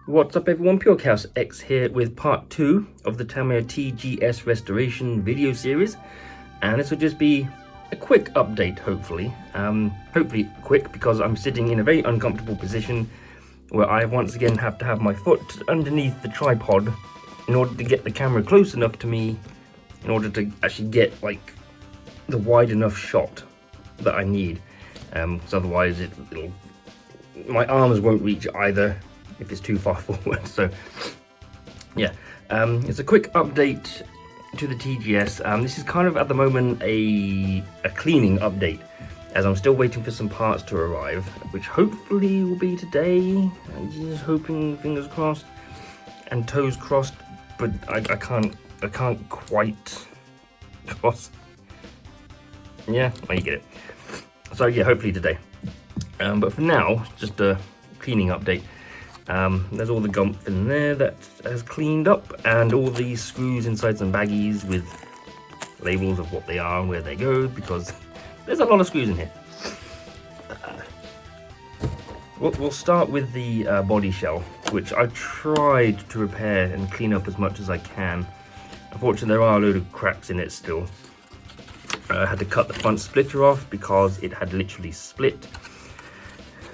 What's up everyone, PureChaosX here with part 2 of the Tamiya TGS restoration video series, and this will just be a quick update, hopefully quick, because I'm sitting in a very uncomfortable position where I once again have to have my foot underneath the tripod in order to get the camera close enough to me, in order to actually get like the wide enough shot that I need, because otherwise my arms won't reach either if it's too far forward. So yeah, it's a quick update to the TGS. This is kind of at the moment a cleaning update, as I'm still waiting for some parts to arrive, which hopefully will be today. I'm just hoping, fingers crossed and toes crossed, but I can't quite cross. Yeah, well, you get it. So yeah, hopefully today. But for now, just a cleaning update. There's all the gump in there that has cleaned up, and all these screws inside some baggies with labels of what they are and where they go, because there's a lot of screws in here. We'll start with the body shell, which I tried to repair and clean up as much as I can. Unfortunately, there are a load of cracks in it still. I had to cut the front splitter off because it had literally split,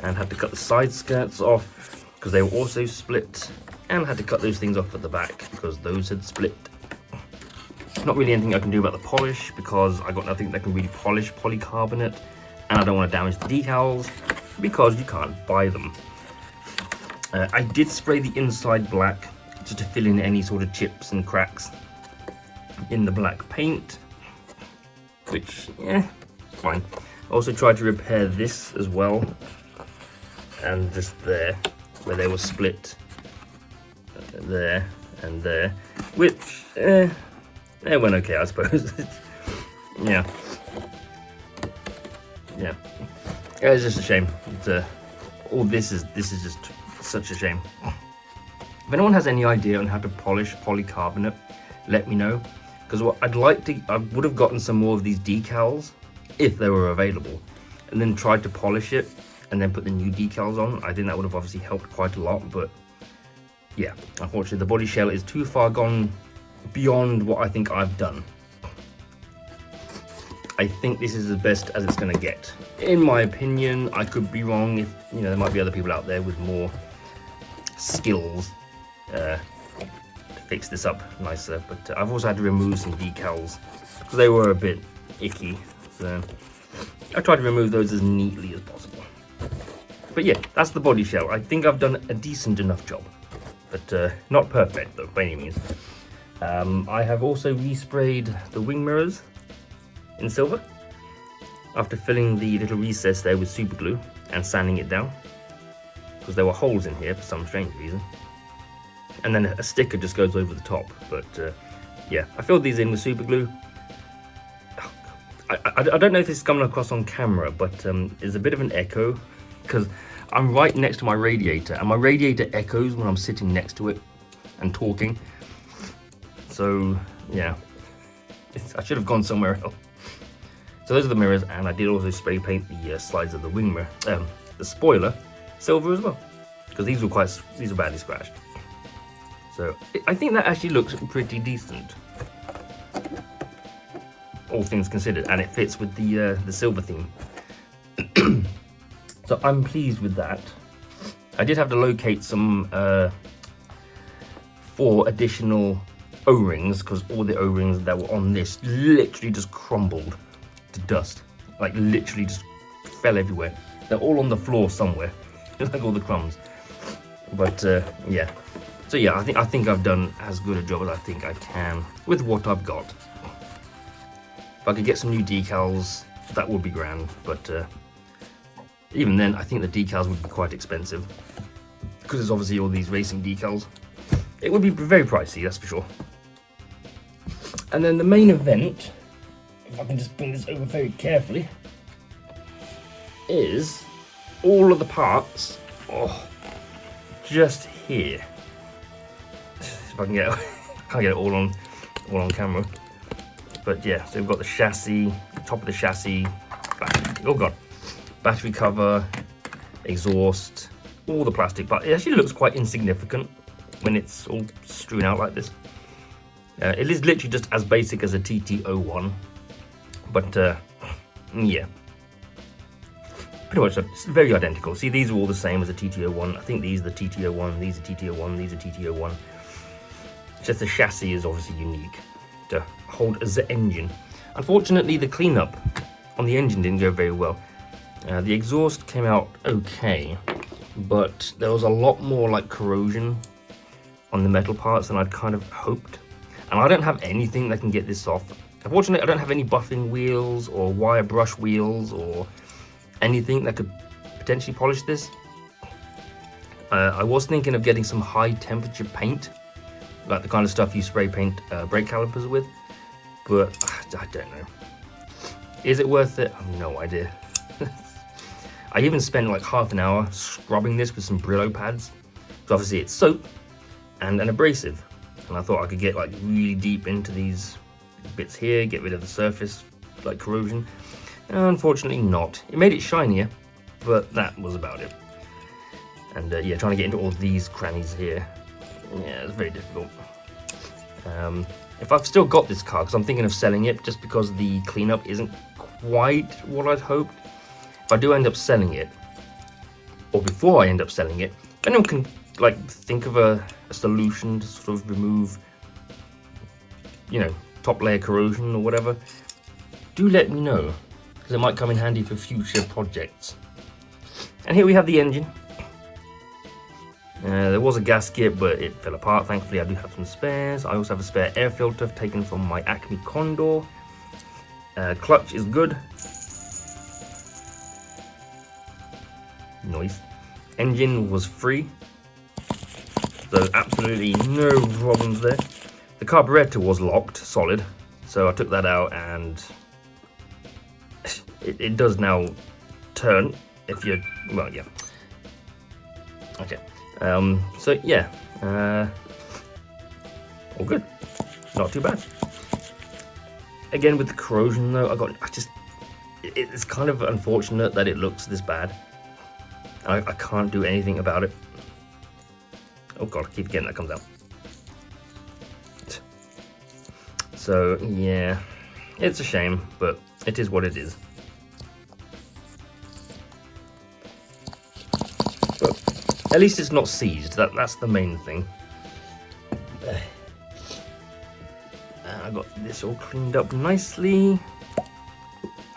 and had to cut the side skirts off because they were also split, and had to cut those things off at the back because those had split. Not really anything I can do about the polish, because I got nothing that can really polish polycarbonate, and I don't want to damage the decals because you can't buy them. I did spray the inside black just to fill in any sort of chips and cracks in the black paint, which, yeah, fine. I also tried to repair this as well, and just there, where they were split, there and there, which, it went okay, I suppose. Yeah. It's just a shame. All this is just such a shame. If anyone has any idea on how to polish polycarbonate, let me know, because what I would have gotten some more of these decals if they were available, and then tried to polish it and then put the new decals on. I think that would have obviously helped quite a lot, but yeah, unfortunately the body shell is too far gone beyond what I think I've done. I think this is as best as it's going to get, in my opinion. I could be wrong. If there might be other people out there with more skills to fix this up nicer, but I've also had to remove some decals because they were a bit icky, so I tried to remove those as neatly as possible. But yeah, that's the body shell. I think I've done a decent enough job, but not perfect though, by any means. I have also resprayed the wing mirrors in silver after filling the little recess there with super glue and sanding it down, because there were holes in here for some strange reason, and then a sticker just goes over the top. But yeah, I filled these in with super glue. I don't know if this is coming across on camera, but there's a bit of an echo because I'm right next to my radiator, and my radiator echoes when I'm sitting next to it and talking. So yeah, I should have gone somewhere else. So those are the mirrors, and I did also spray paint the slides of the wing mirror, the spoiler, silver as well, because these were badly scratched. So I think that actually looks pretty decent, all things considered, and it fits with the silver theme. So I'm pleased with that. I did have to locate some 4 additional O-rings, because all the O-rings that were on this literally just crumbled to dust, like literally just fell everywhere. They're all on the floor somewhere, like all the crumbs. But yeah, so yeah, I think I've done as good a job as I think I can with what I've got. If I could get some new decals, that would be grand, but even then I think the decals would be quite expensive, because there's obviously all these racing decals. It would be very pricey, that's for sure. And then the main event, if I can just bring this over very carefully, is all of the parts, just here. If I can get, I can't get it all on camera. But yeah, so we've got the chassis, the top of the chassis, battery, battery cover, exhaust, all the plastic, but it actually looks quite insignificant when it's all strewn out like this. It is literally just as basic as a TT01, but yeah, pretty much it's very identical. See, these are all the same as a TT01. I think these are the TT01, these are TT01, these are TT01. It's just the chassis is obviously unique to hold as the engine. Unfortunately, the cleanup on the engine didn't go very well. The exhaust came out okay, but there was a lot more like corrosion on the metal parts than I'd kind of hoped. And I don't have anything that can get this off. Unfortunately, I don't have any buffing wheels or wire brush wheels or anything that could potentially polish this. I was thinking of getting some high temperature paint, like the kind of stuff you spray paint brake calipers with, but I don't know. Is it worth it? I have no idea. I even spent like half an hour scrubbing this with some Brillo pads. So obviously it's soap and an abrasive. And I thought I could get like really deep into these bits here, get rid of the surface like corrosion. Unfortunately not. It made it shinier, but that was about it. And yeah, trying to get into all these crannies here, yeah, it's very difficult. If I've still got this car, because I'm thinking of selling it just because the cleanup isn't quite what I'd hoped. If I do end up selling it, or before I end up selling it, anyone can like think of a solution to sort of remove, you know, top layer corrosion or whatever, do let me know, because it might come in handy for future projects. And here we have the engine. There was a gasket, but it fell apart. Thankfully, I do have some spares. I also have a spare air filter taken from my Acme Condor. Clutch is good. Nice. Engine was free, so absolutely no problems there. The carburetor was locked, solid, so I took that out, and it does now turn if you, well, yeah. Okay, so yeah, all good, not too bad. Again, with the corrosion though, it's kind of unfortunate that it looks this bad. I can't do anything about it. Oh god, I keep forgetting that comes out. So yeah, it's a shame, but it is what it is. But at least it's not seized. That's the main thing. I got this all cleaned up nicely.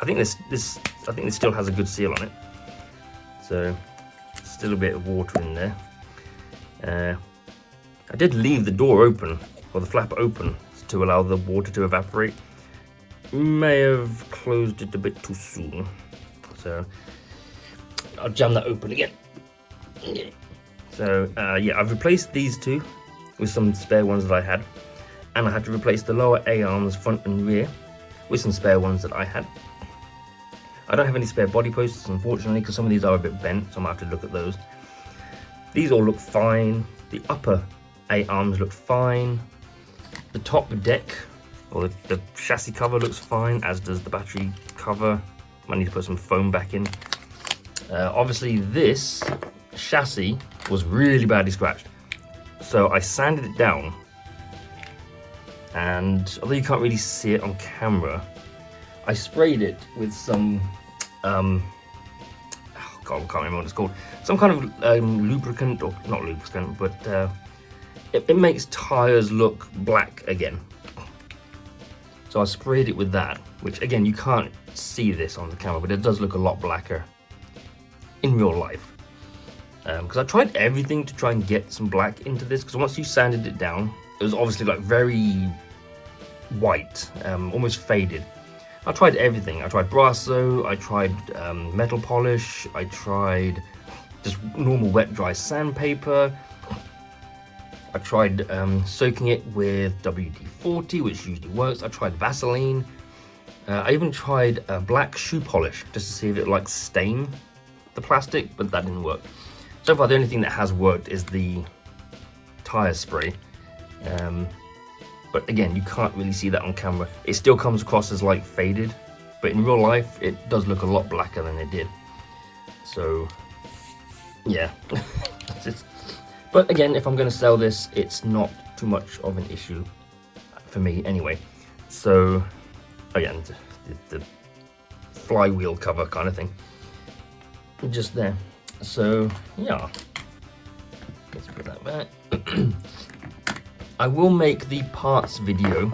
I think this still has a good seal on it. So still a bit of water in there. I did leave the door open, or the flap open, to allow the water to evaporate. May have closed it a bit too soon, so I'll jam that open again. So yeah, I've replaced these two with some spare ones that I had, and I had to replace the lower A-arms front and rear with some spare ones that I had. I don't have any spare body posts, unfortunately, because some of these are a bit bent, so I'm going to have to look at those. These all look fine. The upper A-arms look fine. The top deck, or the chassis cover, looks fine, as does the battery cover. Might need to put some foam back in. Obviously, this chassis was really badly scratched, so I sanded it down. And although you can't really see it on camera, I sprayed it with some, oh god, I can't remember what it's called. Some kind of lubricant, or not lubricant, but it makes tires look black again. So I sprayed it with that, which again, you can't see this on the camera, but it does look a lot blacker in real life. Because I tried everything to try and get some black into this, because once you sanded it down, it was obviously like very white, almost faded. I tried everything. I tried Brasso, I tried metal polish, I tried just normal wet dry sandpaper. I tried soaking it with WD-40, which usually works. I tried Vaseline. I even tried black shoe polish just to see if it like stain the plastic, but that didn't work. So far, the only thing that has worked is the tire spray. But again, you can't really see that on camera. It still comes across as like faded, but in real life, it does look a lot blacker than it did. So yeah. But again, if I'm going to sell this, it's not too much of an issue for me anyway. So again, the flywheel cover kind of thing, just there. So yeah, let's put that back. I will make the parts video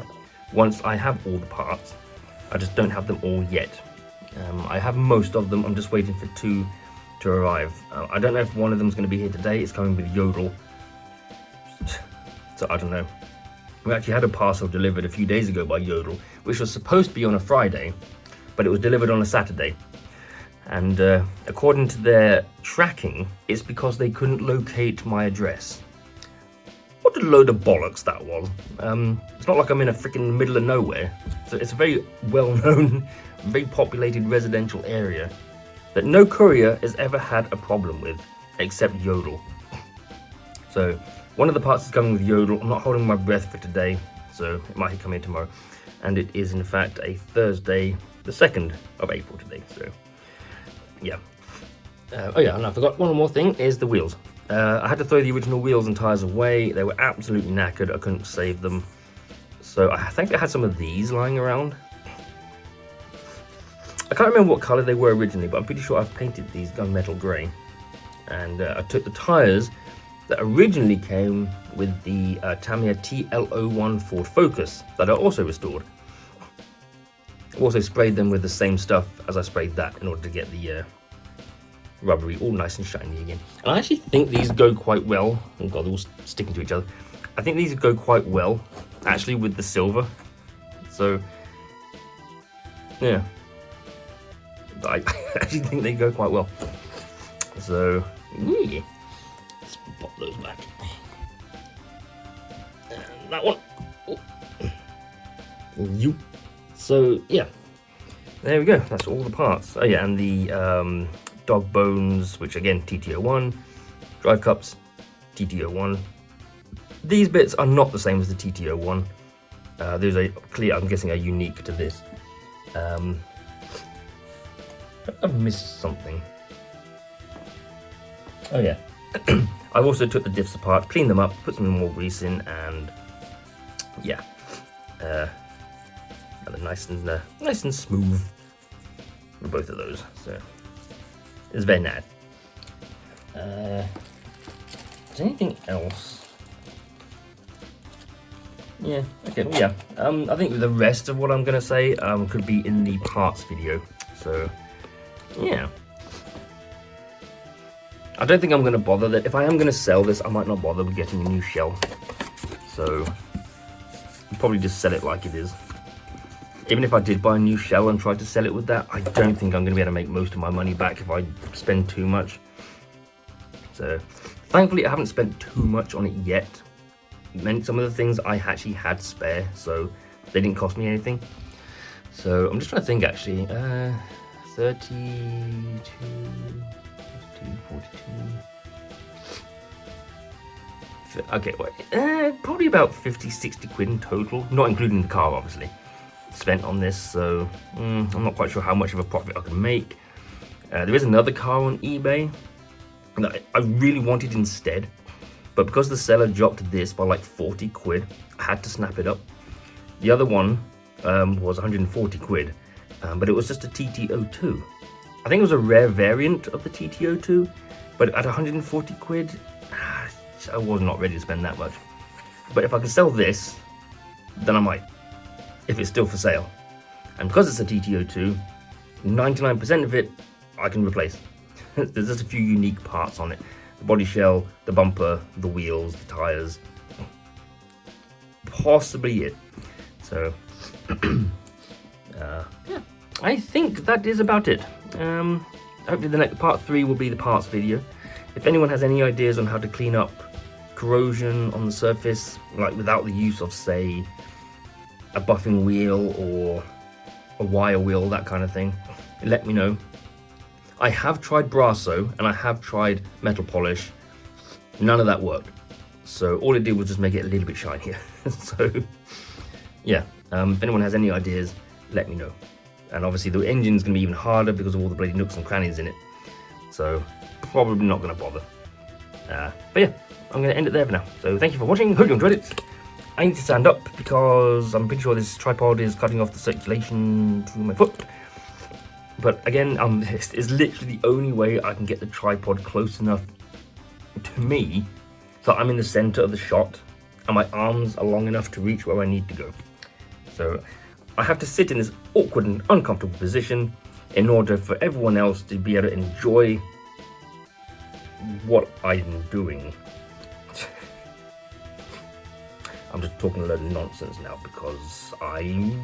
once I have all the parts. I just don't have them all yet. I have most of them. I'm just waiting for 2 to arrive. I don't know if one of them is going to be here today. It's coming with Yodel, so I don't know. We actually had a parcel delivered a few days ago by Yodel, which was supposed to be on a Friday, but it was delivered on a Saturday. And according to their tracking, it's because they couldn't locate my address. What a load of bollocks that was. It's not like I'm in a freaking middle of nowhere. So it's a very well-known, very populated residential area that no courier has ever had a problem with, except Yodel. So one of the parts is coming with Yodel. I'm not holding my breath for today, so it might come in tomorrow. And it is in fact a Thursday, the 2nd of April today, so yeah. Oh yeah, and I forgot one more thing, is the wheels. I had to throw the original wheels and tyres away. They were absolutely knackered. I couldn't save them. So I think I had some of these lying around. I can't remember what colour they were originally, but I'm pretty sure I've painted these gunmetal grey. And I took the tyres that originally came with the Tamiya TL01 Ford Focus that I also restored. I also sprayed them with the same stuff as I sprayed that in order to get the rubbery all nice and shiny again. And I actually think these go quite well. Oh god, they're all sticking to each other. I think these go quite well actually with the silver. So yeah, I actually think they go quite well. So yeah, let's pop those back. And that one. Oh. You. So yeah, there we go. That's all the parts. Oh yeah, and the dog bones, which again TT01, drive cups, TT01. These bits are not the same as the TT01. There's a clear, I'm guessing, are unique to this. I've missed something. Oh yeah, I also took the diffs apart, cleaned them up, put some more grease in, and yeah, they're nice and smooth for both of those. So it's very nice. Is there anything else? Yeah, okay, well, yeah. I think the rest of what I'm gonna say could be in the parts video. So yeah. I don't think I'm gonna bother that. If I am gonna sell this, I might not bother with getting a new shell. So I'll probably just sell it like it is. Even if I did buy a new shell and try to sell it with that, I don't think I'm going to be able to make most of my money back if I spend too much. So, thankfully I haven't spent too much on it yet. Some of the things I actually had spare, so they didn't cost me anything. So, I'm just trying to think actually. 32, 42. Okay, wait. Probably about 50-60 quid in total, not including the car obviously, spent on this, so I'm not quite sure how much of a profit I can make. There is another car on eBay that I really wanted instead, but because the seller dropped this by like 40 quid, I had to snap it up. The other one was 140 quid, but it was just a TT02. I think it was a rare variant of the TT02, but at 140 quid, I was not ready to spend that much. But if I can sell this, then I might, if it's still for sale. And because it's a TT02, 99% of it I can replace. There's just a few unique parts on it. The body shell, the bumper, the wheels, the tires. Possibly it. So, yeah. I think that is about it. Hopefully the next part 3 will be the parts video. If anyone has any ideas on how to clean up corrosion on the surface, like without the use of, say, a buffing wheel or a wire wheel, that kind of thing, let me know. I have tried Brasso and I have tried metal polish. None of that worked. So all it did was just make it a little bit shinier. So yeah, if anyone has any ideas, let me know. And obviously the engine's going to be even harder because of all the bloody nooks and crannies in it. So probably not going to bother. But yeah, I'm going to end it there for now. So thank you for watching. Hope you enjoyed it. I need to stand up because I'm pretty sure this tripod is cutting off the circulation to my foot. But again, this is literally the only way I can get the tripod close enough to me so I'm in the center of the shot and my arms are long enough to reach where I need to go. So I have to sit in this awkward and uncomfortable position in order for everyone else to be able to enjoy what I'm doing. I'm just talking a load of nonsense now because I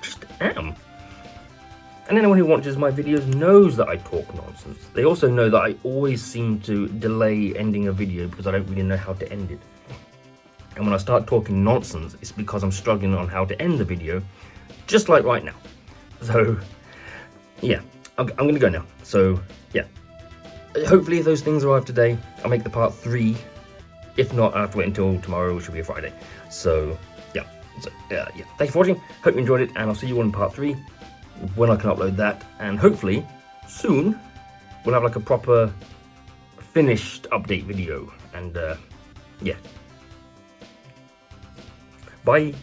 just am. And anyone who watches my videos knows that I talk nonsense. They also know that I always seem to delay ending a video because I don't really know how to end it. And when I start talking nonsense, it's because I'm struggling on how to end the video, just like right now. So, yeah, I'm going to go now. So, yeah, hopefully if those things arrive today, I'll make the part 3. If not, I have to wait until tomorrow, which will be a Friday. So, yeah. Thank you for watching. Hope you enjoyed it, and I'll see you all in part 3 when I can upload that. And hopefully, soon, we'll have like a proper finished update video. And, yeah. Bye.